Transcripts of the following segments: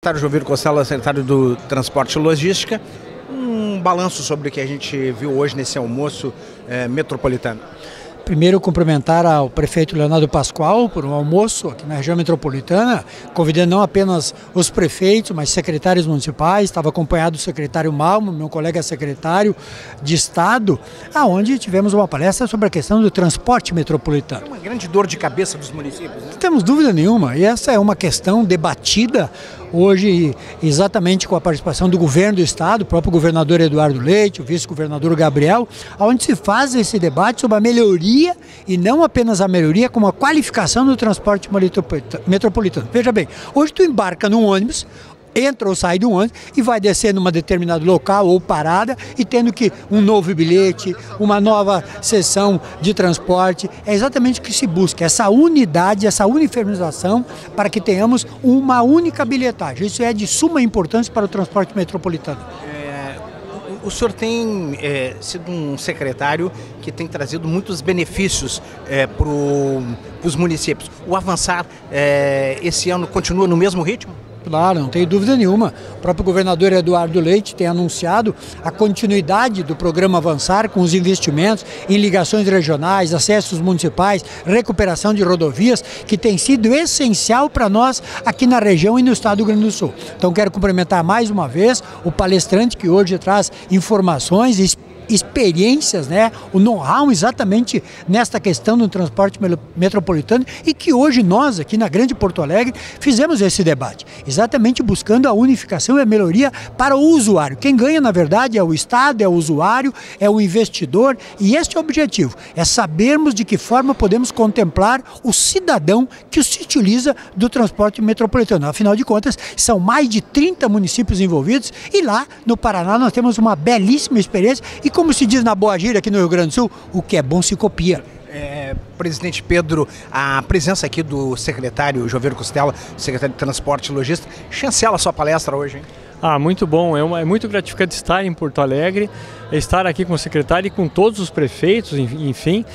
Secretário Jovir Costela, secretário do Transporte e Logística, um balanço sobre o que a gente viu hoje nesse almoço metropolitano. Primeiro, cumprimentar ao prefeito Leonardo Pascoal por um almoço aqui na região metropolitana, convidando não apenas os prefeitos, mas secretários municipais. Estava acompanhado do secretário Malmo, meu colega secretário de Estado, aonde tivemos uma palestra sobre a questão do transporte metropolitano. É uma grande dor de cabeça dos municípios, né? Não temos dúvida nenhuma, e essa é uma questão debatida hoje exatamente com a participação do governo do Estado, o próprio governador Eduardo Leite, o vice-governador Gabriel, onde se faz esse debate sobre a melhoria, e não apenas a melhoria, como a qualificação do transporte metropolitano. Veja bem, hoje tu embarca num ônibus, entra ou sai do ônibus e vai descer numa determinado local ou parada e tendo que um novo bilhete, uma nova seção de transporte. É exatamente o que se busca, essa unidade, essa uniformização para que tenhamos uma única bilhetagem. Isso é de suma importância para o transporte metropolitano. O senhor tem sido um secretário que tem trazido muitos benefícios para os municípios. O Avançar esse ano continua no mesmo ritmo? Claro, não tem dúvida nenhuma. O próprio governador Eduardo Leite tem anunciado a continuidade do programa Avançar com os investimentos em ligações regionais, acessos municipais, recuperação de rodovias, que tem sido essencial para nós aqui na região e no estado do Rio Grande do Sul. Então quero cumprimentar mais uma vez o palestrante que hoje traz informações e experiências, né, o know-how exatamente nesta questão do transporte metropolitano, e que hoje nós aqui na Grande Porto Alegre fizemos esse debate, exatamente buscando a unificação e a melhoria para o usuário. Quem ganha na verdade é o Estado, é o usuário, é o investidor, e este é o objetivo, é sabermos de que forma podemos contemplar o cidadão que se utiliza do transporte metropolitano. Afinal de contas, são mais de 30 municípios envolvidos, e lá no Paraná nós temos uma belíssima experiência, e como se diz na Boa Gíria aqui no Rio Grande do Sul, o que é bom se copia. Presidente Pedro, a presença aqui do secretário Jovir Costela, secretário de Transporte e Logística, chancela a sua palestra hoje, hein? Muito bom, é muito gratificante estar em Porto Alegre, estar aqui com o secretário e com todos os prefeitos, enfim.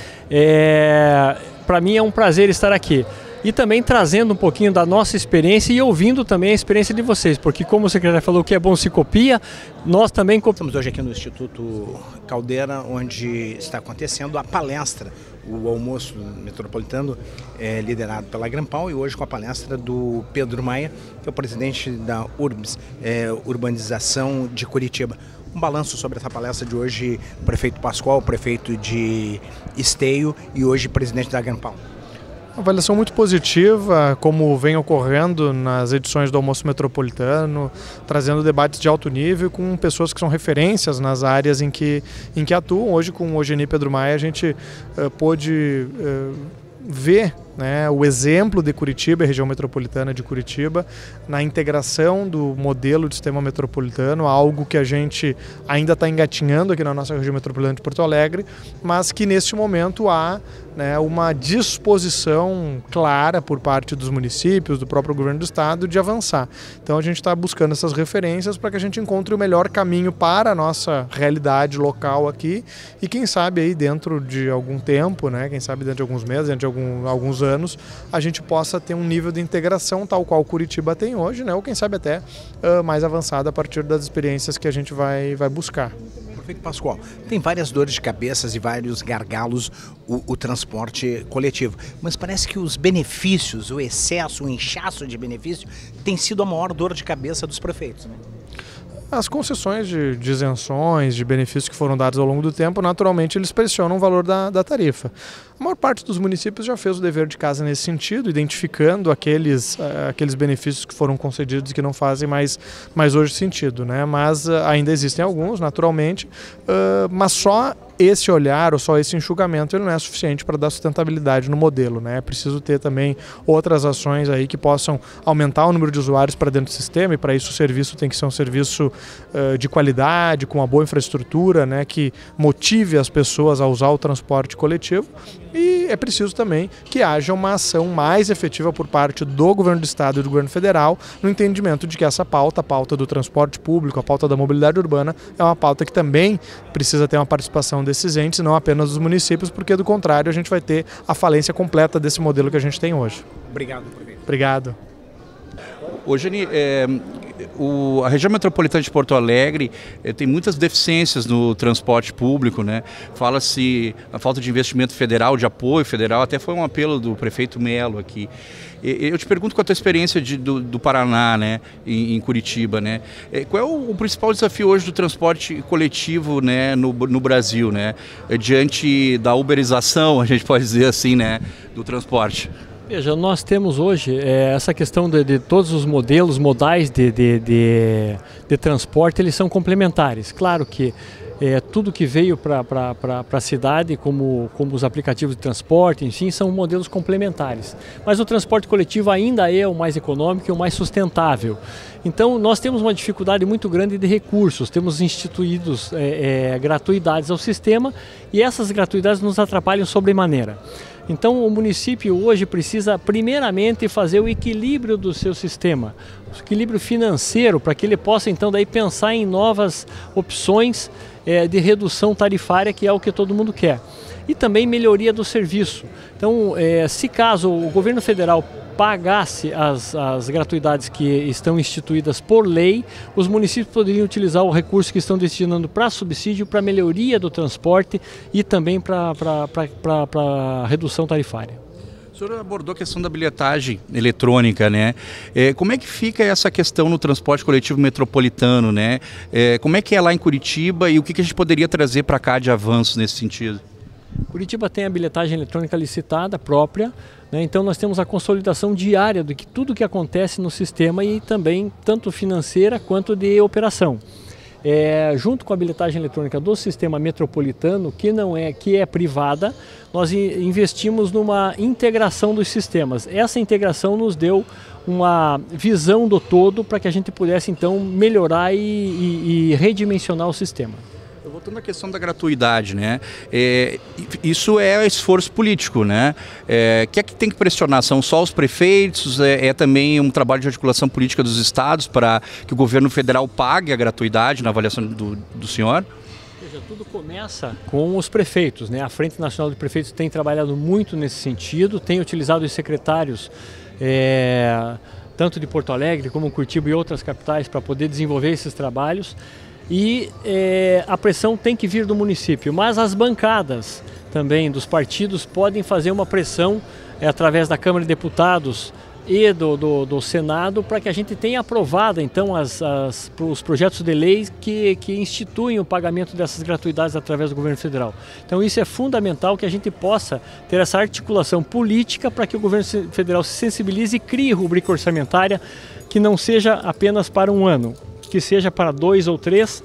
Para mim é um prazer estar aqui. E também trazendo um pouquinho da nossa experiência e ouvindo também a experiência de vocês, porque como o secretário falou que é bom se copia, nós também copiamos. Estamos hoje aqui no Instituto Caldeira, onde está acontecendo a palestra, o almoço metropolitano liderado pela Grampal, e hoje com a palestra do Pedro Maia, que é o presidente da URBS, Urbanização de Curitiba. Um balanço sobre essa palestra de hoje, o prefeito Pascoal, o prefeito de Esteio e hoje presidente da Grampal. Uma avaliação muito positiva, como vem ocorrendo nas edições do Almoço Metropolitano, trazendo debates de alto nível com pessoas que são referências nas áreas em que atuam. Hoje, com o Ogeni Pedro Maia, a gente pôde ver, né, o exemplo de Curitiba, a região metropolitana de Curitiba, na integração do modelo de sistema metropolitano, algo que a gente ainda está engatinhando aqui na nossa região metropolitana de Porto Alegre, mas que neste momento há, né, uma disposição clara por parte dos municípios, do próprio governo do estado, de avançar. Então a gente está buscando essas referências para que a gente encontre o melhor caminho para a nossa realidade local aqui, e quem sabe aí dentro de algum tempo, né, quem sabe dentro de alguns meses, dentro de alguns anos, a gente possa ter um nível de integração tal qual Curitiba tem hoje, né, ou quem sabe até mais avançado a partir das experiências que a gente vai buscar. Prefeito Pascoal, tem várias dores de cabeça e vários gargalos o transporte coletivo, mas parece que os benefícios, o excesso, o inchaço de benefício tem sido a maior dor de cabeça dos prefeitos, né? As concessões de isenções, de benefícios que foram dados ao longo do tempo, naturalmente eles pressionam o valor da tarifa. A maior parte dos municípios já fez o dever de casa nesse sentido, identificando aqueles benefícios que foram concedidos e que não fazem mais hoje sentido, né? Mas ainda existem alguns, naturalmente, mas só esse olhar ou só esse enxugamento ele não é suficiente para dar sustentabilidade no modelo, né? É preciso ter também outras ações aí que possam aumentar o número de usuários para dentro do sistema, e para isso o serviço tem que ser um serviço de qualidade, com uma boa infraestrutura, né, que motive as pessoas a usar o transporte coletivo. E é preciso também que haja uma ação mais efetiva por parte do governo do estado e do governo federal, no entendimento de que essa pauta, a pauta do transporte público, a pauta da mobilidade urbana, é uma pauta que também precisa ter uma participação desses entes, não apenas dos municípios, porque do contrário a gente vai ter a falência completa desse modelo que a gente tem hoje. Obrigado, prefeito. Obrigado. Ô, Geni, a região metropolitana de Porto Alegre tem muitas deficiências no transporte público, né? Fala-se a falta de investimento federal, de apoio federal, até foi um apelo do prefeito Melo aqui. Eu te pergunto, com a tua experiência do Paraná, né, em Curitiba, né, qual é o principal desafio hoje do transporte coletivo, né, no Brasil, né, diante da uberização, a gente pode dizer assim, né, do transporte? Veja, nós temos hoje essa questão de todos os modelos modais de transporte, eles são complementares. Claro que tudo que veio para a cidade, como os aplicativos de transporte, enfim, são modelos complementares. Mas o transporte coletivo ainda é o mais econômico e o mais sustentável. Então, nós temos uma dificuldade muito grande de recursos, temos instituídos gratuidades ao sistema e essas gratuidades nos atrapalham sobremaneira. Então, o município hoje precisa, primeiramente, fazer o equilíbrio do seu sistema, o equilíbrio financeiro, para que ele possa, então, daí pensar em novas opções de redução tarifária, que é o que todo mundo quer. E também melhoria do serviço. Então, se caso o governo federal pagasse as gratuidades que estão instituídas por lei, os municípios poderiam utilizar o recurso que estão destinando para subsídio, para melhoria do transporte e também para redução tarifária. O senhor abordou a questão da bilhetagem eletrônica, né? Como é que fica essa questão no transporte coletivo metropolitano, né? Como é que é lá em Curitiba e o que a gente poderia trazer para cá de avanços nesse sentido? Curitiba tem a bilhetagem eletrônica licitada própria, né? Então nós temos a consolidação diária de tudo que acontece no sistema e também tanto financeira quanto de operação. Junto com a bilhetagem eletrônica do sistema metropolitano, que é privada, nós investimos numa integração dos sistemas. Essa integração nos deu uma visão do todo para que a gente pudesse então melhorar e redimensionar o sistema. Voltando à questão da gratuidade, né? Isso é esforço político, né? Quem é que tem que pressionar? São só os prefeitos? É também um trabalho de articulação política dos estados para que o governo federal pague a gratuidade na avaliação do senhor? Veja, tudo começa com os prefeitos, né? A Frente Nacional de Prefeitos tem trabalhado muito nesse sentido, tem utilizado os secretários tanto de Porto Alegre como Curitiba e outras capitais para poder desenvolver esses trabalhos. E a pressão tem que vir do município, mas as bancadas também dos partidos podem fazer uma pressão através da Câmara de Deputados e do Senado para que a gente tenha aprovado então os projetos de lei que instituem o pagamento dessas gratuidades através do governo federal. Então isso é fundamental, que a gente possa ter essa articulação política para que o governo federal se sensibilize e crie rubrica orçamentária que não seja apenas para um ano, que seja para 2 ou 3,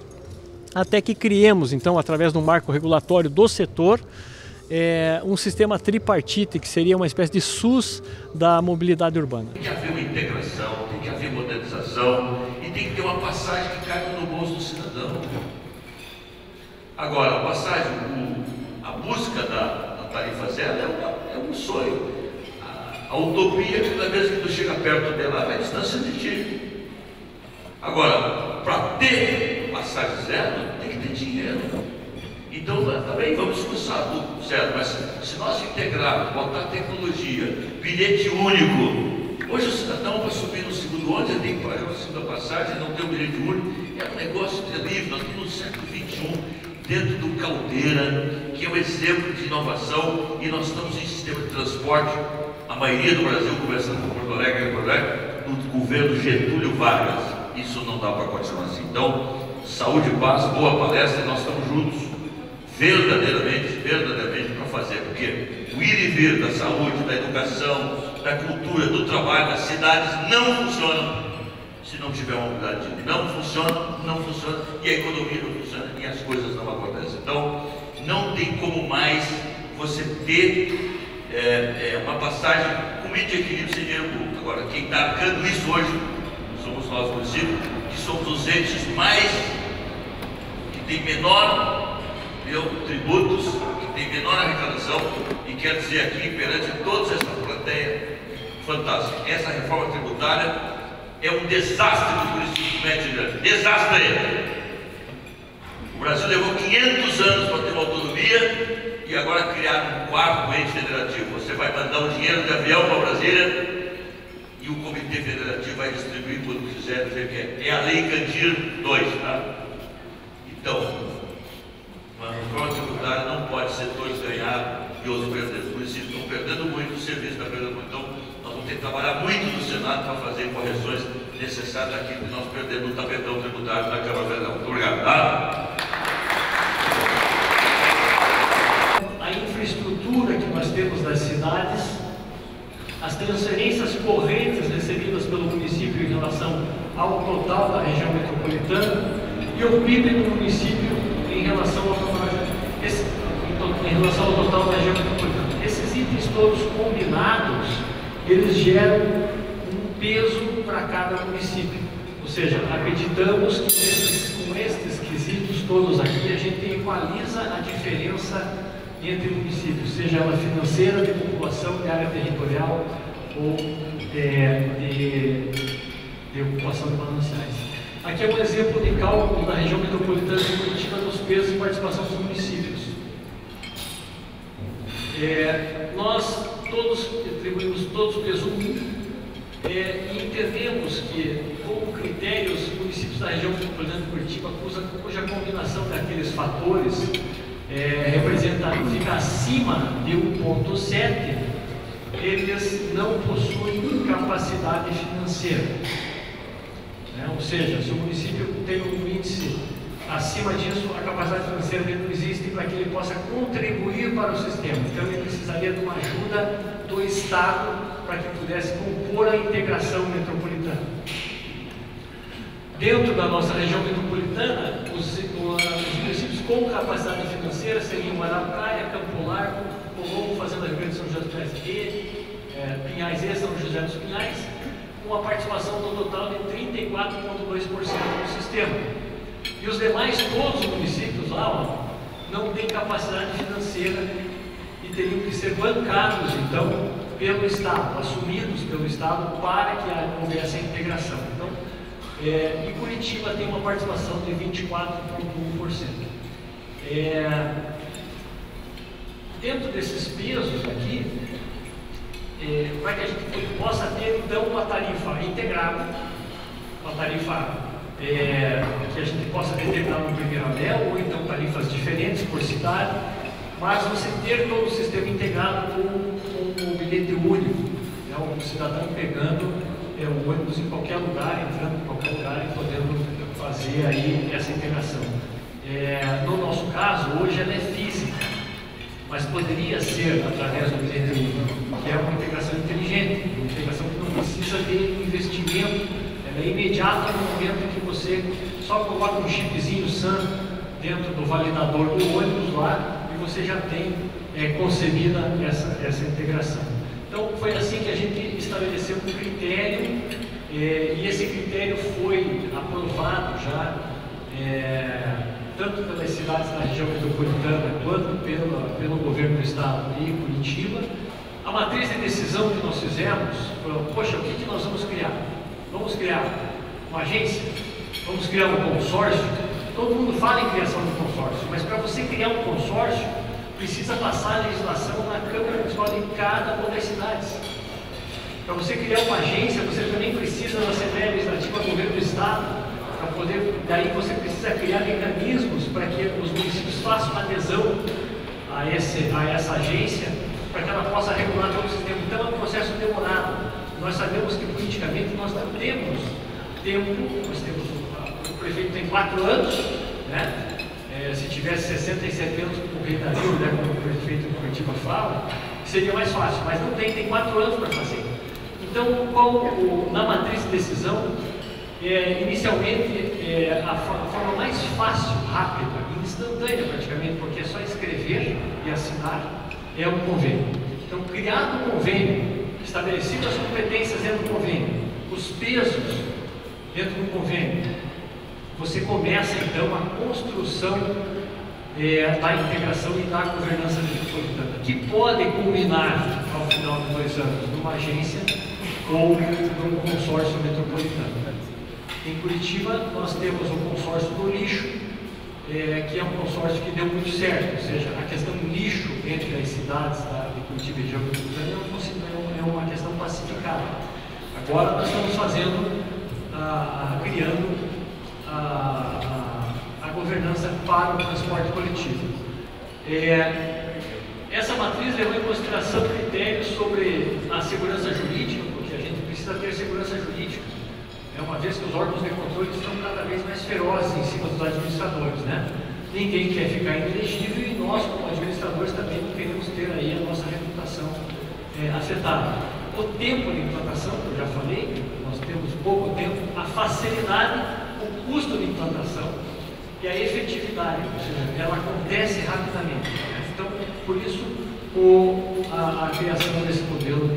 até que criemos, então, através de um marco regulatório do setor, um sistema tripartite, que seria uma espécie de SUS da mobilidade urbana. Tem que haver uma integração, tem que haver modernização e tem que ter uma passagem que caiba no bolso do cidadão. Agora, a passagem, a busca da tarifa zero é um sonho. A utopia, cada vez que tu chega perto dela, vai distância de ti. Agora, para ter passagem zero, tem que ter dinheiro. Então, também vamos começar do zero, mas se nós integrarmos, botar tecnologia, bilhete único, hoje o cidadão para subir no segundo ônibus, ele tem que pagar a segunda passagem, não tem um bilhete único, é um negócio terrível. Nós estamos no século XXI, dentro do Caldeira, que é um exemplo de inovação, e nós estamos em sistema de transporte, a maioria do Brasil, conversando com Porto Alegre, no governo Getúlio Vargas. Isso não dá para continuar assim. Então, saúde e paz, boa palestra, nós estamos juntos, verdadeiramente para fazer, porque o ir e vir da saúde, da educação, da cultura, do trabalho, das cidades não funcionam se não tiver uma mobilidade. Não funciona, e a economia não funciona, e as coisas não acontecem. Então, não tem como mais você ter uma passagem com mínimo de equilíbrio sem dinheiro público. Agora, quem está arcando isso hoje somos nós, municípios, que somos os entes que tem menor tributos, que tem menor arrecadação, e quero dizer aqui, perante toda essa plateia fantástica, essa reforma tributária é um desastre do município médio e grande. Desastre! O Brasil levou 500 anos para ter uma autonomia e agora criaram um quarto ente federativo. Você vai mandar um dinheiro de avião para Brasília e o Comitê Federativo vai distribuir quando quiser, dizer que é a Lei Candir 2, tá? Então, uma reforma tributária não pode setores ganhar e outros perder. Os municípios estão perdendo muito, o serviço está perdendo muito. Então, nós vamos ter que trabalhar muito no Senado para fazer correções necessárias daquilo que nós perdemos no tapetão tributário da Câmara Federal. Muito obrigado. Tá? A infraestrutura que nós temos das cidades, as transferências correntes recebidas pelo município em relação ao total da região metropolitana e o PIB do município em relação ao total da região metropolitana. Esses itens todos combinados, eles geram um peso para cada município. Ou seja, acreditamos que com estes quesitos todos aqui, a gente equaliza a diferença entre municípios, seja ela financeira, de população, de área territorial ou de ocupação de mananciais. Aqui é um exemplo de cálculo da região metropolitana de Curitiba dos pesos e participação dos municípios. Nós todos atribuímos todos peso 1 e entendemos que, como critério, os municípios da região metropolitana de Curitiba, cuja combinação daqueles fatores fica acima de 1,7, eles não possuem capacidade financeira. Ou seja, se o município tem um índice acima disso, a capacidade financeira dele não existe para que ele possa contribuir para o sistema. Então ele precisaria de uma ajuda do Estado para que pudesse compor a integração metropolitana. Dentro da nossa região metropolitana, os municípios com capacidade financeira seriam Araucária, Campo Largo, Colombo, Fazenda Rio Grande de São José dos Pinhais e Pinhais e São José dos Pinhais, com uma participação no total de 34,2% do sistema. E os demais, todos os municípios lá, não têm capacidade financeira e teriam que ser bancados, então, pelo Estado, assumidos pelo Estado para que houvesse a integração. Então, e Curitiba tem uma participação de 24,1%. Dentro desses pesos aqui, para que a gente possa ter então uma tarifa integrada, uma tarifa que a gente possa determinar no primeiro anel, ou então tarifas diferentes por cidade, mas você ter todo o sistema integrado com o bilhete único, o cidadão pegando o ônibus em qualquer lugar, entrando em qualquer lugar e podendo fazer aí essa integração. No nosso caso, hoje ela é física, mas poderia ser através do bilhete único, que é uma integração inteligente, uma integração que não precisa de investimento, ela é imediata no momento que você só coloca um chipzinho SAN dentro do validador do ônibus lá e você já tem concebida essa integração. Então foi assim que a gente estabeleceu um critério e esse critério foi aprovado já tanto pelas cidades da região metropolitana quanto pelo governo do estado e Curitiba. A matriz de decisão que nós fizemos foi: poxa, o que nós vamos criar? Vamos criar uma agência? Vamos criar um consórcio? Todo mundo fala em criação de consórcio, mas para você criar um consórcio precisa passar a legislação na Câmara Municipal de cada uma das cidades. Para você criar uma agência, você também precisa da Assembleia Legislativa do Governo do Estado, para poder, daí você precisa criar mecanismos para que os municípios façam adesão a essa agência, para que ela possa regular todo o sistema. Então é um processo demorado. Nós sabemos que politicamente nós não temos tempo, o prefeito tem 4 anos, né? Se tivesse 67 anos como o rei Dario, né, como o prefeito de Curitiba fala, seria mais fácil, mas não tem 4 anos para fazer. Então, na matriz de decisão, inicialmente, a forma mais fácil, rápida e instantânea praticamente, porque é só escrever e assinar, é um convênio. Então, criado um convênio, estabelecidas as competências dentro do convênio, os pesos dentro do convênio, você começa então a construção da integração e da governança metropolitana, que pode culminar ao final de 2 anos numa agência ou num consórcio metropolitano. Em Curitiba nós temos o consórcio do lixo, que é um consórcio que deu muito certo, ou seja, a questão do lixo entre as cidades de Curitiba e região metropolitana é uma questão pacificada. Agora nós estamos fazendo, criando a governança para o transporte coletivo. Essa matriz levou em consideração critérios sobre a segurança jurídica, porque a gente precisa ter segurança jurídica, uma vez que os órgãos de controle estão cada vez mais ferozes em cima dos administradores, né? Ninguém quer ficar inelegível e nós, como administradores, também não queremos ter aí a nossa reputação afetada. O tempo de implantação, que eu já falei, nós temos pouco tempo, a facilidade, o custo de implantação e a efetividade, ou seja, ela acontece rapidamente. Então, por isso, a criação desse modelo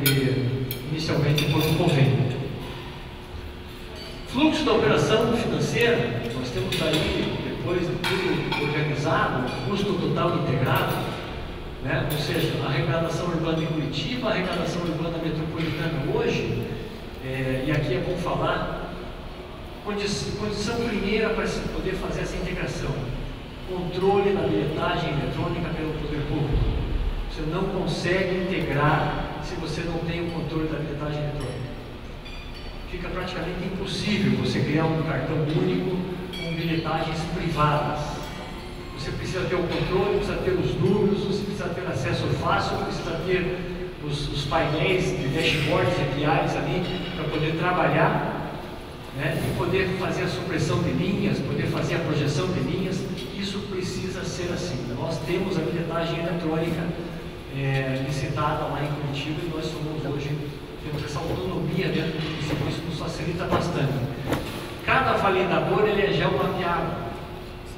inicialmente por um convênio. Fluxo da operação financeira, nós temos aí, depois de tudo organizado, custo total integrado, né? Ou seja, a arrecadação urbana de Curitiba, a arrecadação urbana metropolitana hoje, e aqui é bom falar, condição primeira para se poder fazer essa integração, controle da bilhetagem eletrônica pelo poder público. Você não consegue integrar se você não tem o controle da bilhetagem eletrônica. Fica praticamente impossível você criar um cartão único com bilhetagens privadas. Você precisa ter o controle, precisa ter os números, você precisa ter acesso fácil, precisa ter os painéis de dashboards APIs ali para poder trabalhar, né, e poder fazer a supressão de linhas, poder fazer a projeção de linhas. Isso precisa ser assim. Nós temos a bilhetagem eletrônica licitada lá em Curitiba e nós somos hoje, temos essa autonomia dentro do município, isso nos facilita bastante. Cada validador ele é geomapeado.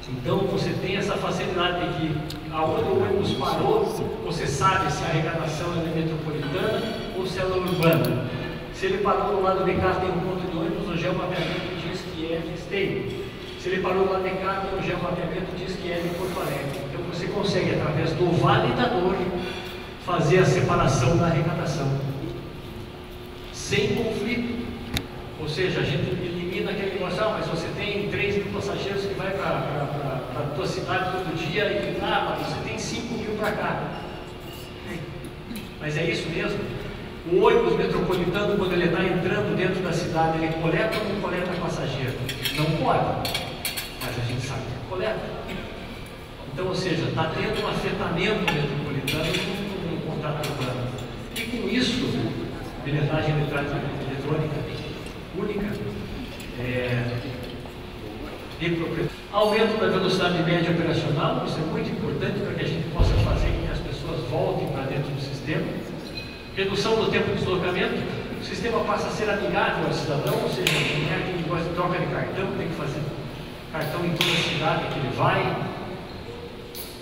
Então você tem essa facilidade de que aonde o ônibus parou, você sabe se a arrecadação é metropolitana ou se ela é urbana. Se ele parou do lado de cá, tem um ponto de ônibus, o geomapeamento diz que é de Esteio. Se ele parou do lado de cá, o geomapeamento diz que é de Porto Alegre. Então você consegue, através do validador, fazer a separação da arrecadação sem conflito. Ou seja, a gente elimina aquele negócio, mas você tem 3.000 passageiros que vai para a tua cidade todo dia e mas você tem 5.000 para cá. Mas é isso mesmo? O ônibus metropolitano, quando ele está entrando dentro da cidade, ele coleta ou não coleta passageiro? Não pode, mas a gente sabe que coleta. Então, ou seja, está tendo um afetamento metropolitano no contrato urbano. E com isso, bilhetagem eletrônica única, de propriedade. Aumento da velocidade média operacional, isso é muito importante para que a gente possa fazer com que as pessoas voltem para dentro do sistema. Redução do tempo de deslocamento, o sistema passa a ser amigável ao cidadão, ou seja, não é aquele negócio de troca de cartão, tem que fazer cartão em toda a cidade que ele vai.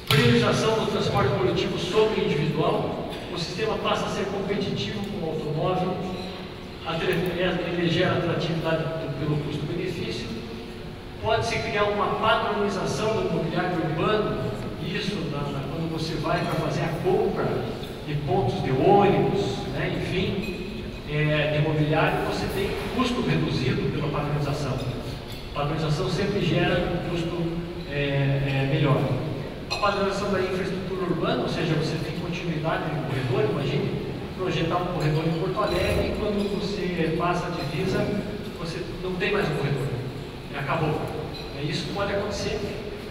Priorização do transporte coletivo sobre o individual, o sistema passa a ser competitivo com o automóvel, ele gera atratividade pelo custo-benefício. Pode-se criar uma padronização do imobiliário urbano, isso quando você vai para fazer a compra de pontos de ônibus, né, enfim, de imobiliário, você tem custo reduzido pela padronização. A padronização sempre gera um custo melhor. A padronização da infraestrutura urbana, ou seja, você tem continuidade no corredor, imagine projetar um corredor em Porto Alegre e quando você passa a divisa, você não tem mais um corredor, acabou. Isso pode acontecer,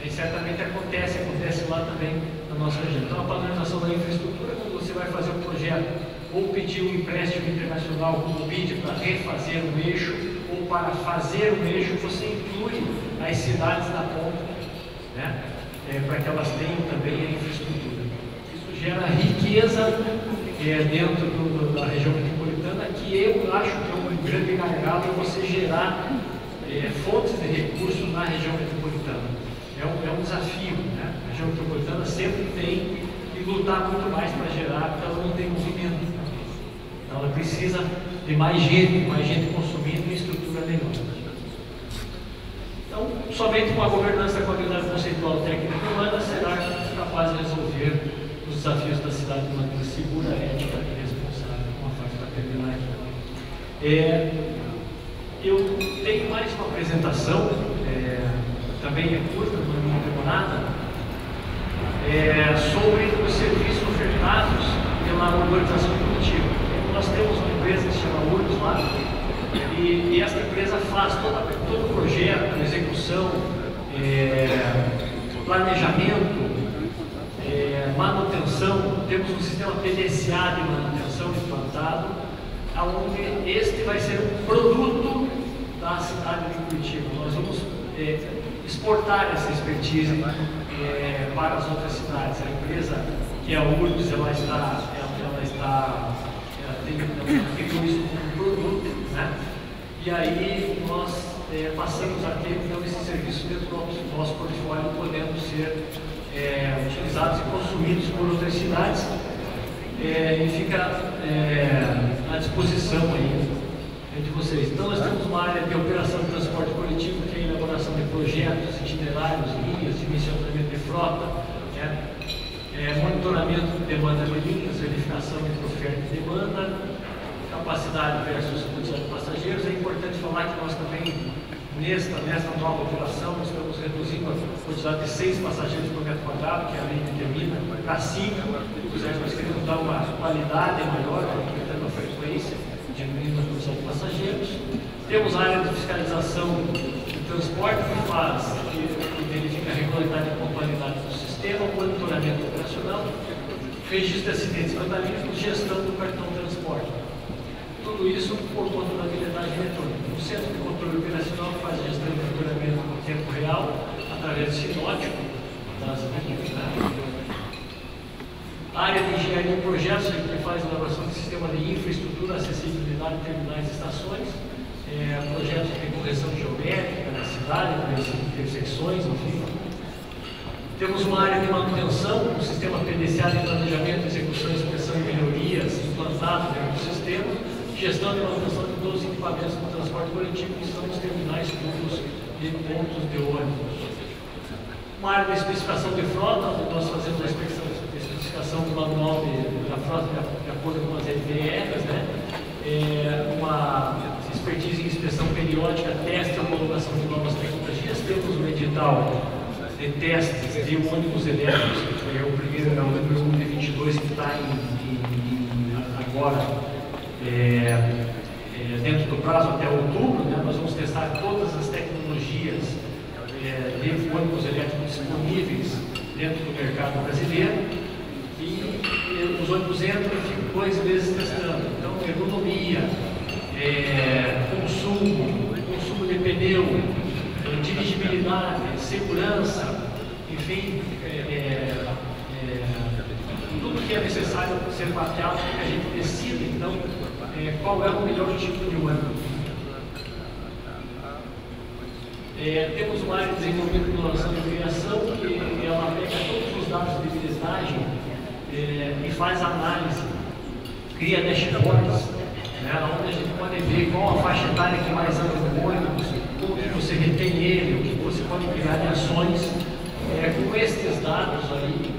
e certamente acontece lá também na nossa região. Então a padronização da infraestrutura, quando você vai fazer um projeto ou pedir um empréstimo internacional como BID para refazer um eixo ou para fazer um eixo, você inclui as cidades da ponta, né, para que elas tenham também a infraestrutura. Isso gera riqueza dentro da região metropolitana, que eu acho que é um grande gargalo em você gerar fontes de recursos na região metropolitana. É um desafio, né? A região metropolitana sempre tem que lutar muito mais para gerar, porque ela não tem movimento. Então ela precisa de mais gente consumindo e estrutura melhor. Então, somente com a governança, com a habilidade conceitual, técnica e humana, será capaz de resolver os desafios da cidade de maneira segura, ética e responsável, como a fase para terminar aqui. Eu tenho mais uma apresentação, também é curta, não é demorada, sobre os serviços ofertados pela urbanização produtiva. Nós temos uma empresa que se chama Urbs lá, E essa empresa faz todo o projeto, execução, planejamento, manutenção. Temos um sistema PDCA de manutenção implantado, onde este vai ser um produto da cidade de Curitiba. Nós vamos exportar essa expertise para as outras cidades. A empresa, que é a URBS, ela tem isso como produto, né? E aí nós passamos a ter então esses serviços dentro do nosso portfólio, podendo ser utilizados e consumidos por outras cidades, e fica à disposição aí de vocês. Então nós temos uma área de operação de transporte coletivo, que é a elaboração de projetos, itinerários, linhas, dimensionamento de frota, monitoramento de demanda de linhas, verificação entre oferta e demanda, capacidade versus quantidade de passageiros. É importante falar que nós também, nesta nova operação, estamos reduzindo a quantidade de 6 passageiros por metro quadrado, que a lei determina, para 5. Nós queremos dar uma qualidade maior, aumentando a frequência, diminuindo a quantidade de passageiros. Temos a área de fiscalização do transporte, que verifica a regularidade e pontualidade do sistema, monitoramento operacional, registro de acidentes vandalismos, gestão do cartão de transporte. Tudo isso por conta da bilhetagem eletrônica. O Centro de Controle Operacional faz a gestão de monitoramento no tempo real, através do sinótico das linhas. A área de engenharia e projetos, que faz a elaboração do sistema de infraestrutura, acessibilidade, terminais e estações, projetos de correção geométrica na cidade, intersecções, enfim. Temos uma área de manutenção, um sistema PDCA de planejamento, execução, inspeção e melhorias implantado dentro do sistema, gestão de manutenção de todos os equipamentos do transporte coletivo, que estão nos terminais públicos e pontos de ônibus. Uma área de especificação de frota, onde nós fazemos a especificação do manual da frota de acordo com as LBRs, né? Uma expertise em inspeção periódica, teste e homologação de novas tecnologias. Temos um edital de testes de ônibus elétricos, que é o primeiro, é o número 1 de 22, que está agora dentro do prazo até outubro, né? Nós vamos testar todas as tecnologias de ônibus elétricos disponíveis dentro do mercado brasileiro. E os ônibus entram e ficam 2 meses testando. Então, ergonomia, consumo de pneu, dirigibilidade, segurança, enfim, tudo que é necessário ser mapeado para que a gente decida, então, qual é o melhor tipo de ônibus. Temos uma área de desenvolvimento de inovação e criação, que ela pega todos os dados de bilhetagem e faz análise, cria dashboards, né, onde a gente pode ver qual a faixa etária que mais anda no ônibus, como que você retém ele, o que você pode criar de ações. Com esses dados aí,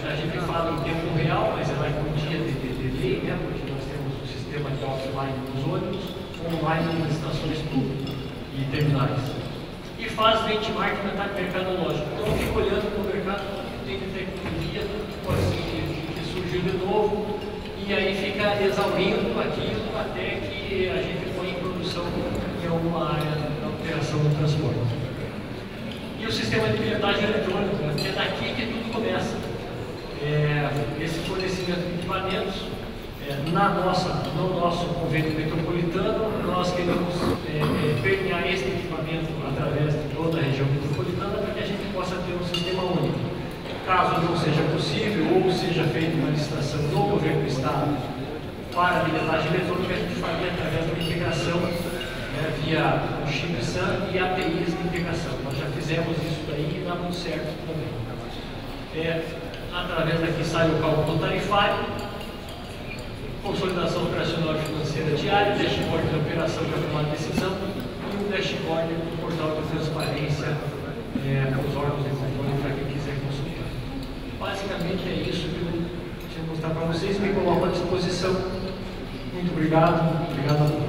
a gente fala em tempo real, mas vai com dia de delay, né, porque nós temos um sistema de offline nos ônibus, online nas estações públicas e terminais. E faz benchmark mercadológico. Então, eu fico olhando para o mercado, tem de tecnologia, pode ser que surgiu de novo, e aí fica exaurindo aquilo até que a gente põe em produção em alguma área da operação do transporte. E o sistema de bilhetagem eletrônica, que é daqui que tudo começa. Esse fornecimento de equipamentos, no nosso convênio metropolitano, nós queremos permear esse equipamento através de toda a região metropolitana para que a gente possa ter um sistema único. Caso não seja possível ou seja feita uma licitação do governo do estado para a bilhetagem eletrônica, a gente faria através de uma integração via o chip SAN e APIs de integração. Nós já fizemos isso daí e dá muito certo também. Através daqui sai o cálculo tarifário, consolidação operacional e financeira diária, dashboard de operação para tomar decisão e um dashboard do portal de transparência os órgãos de controle para quem quiser consultar. Basicamente é isso que eu tinha que mostrar para vocês, me coloco à disposição. Muito obrigado, obrigado a todos.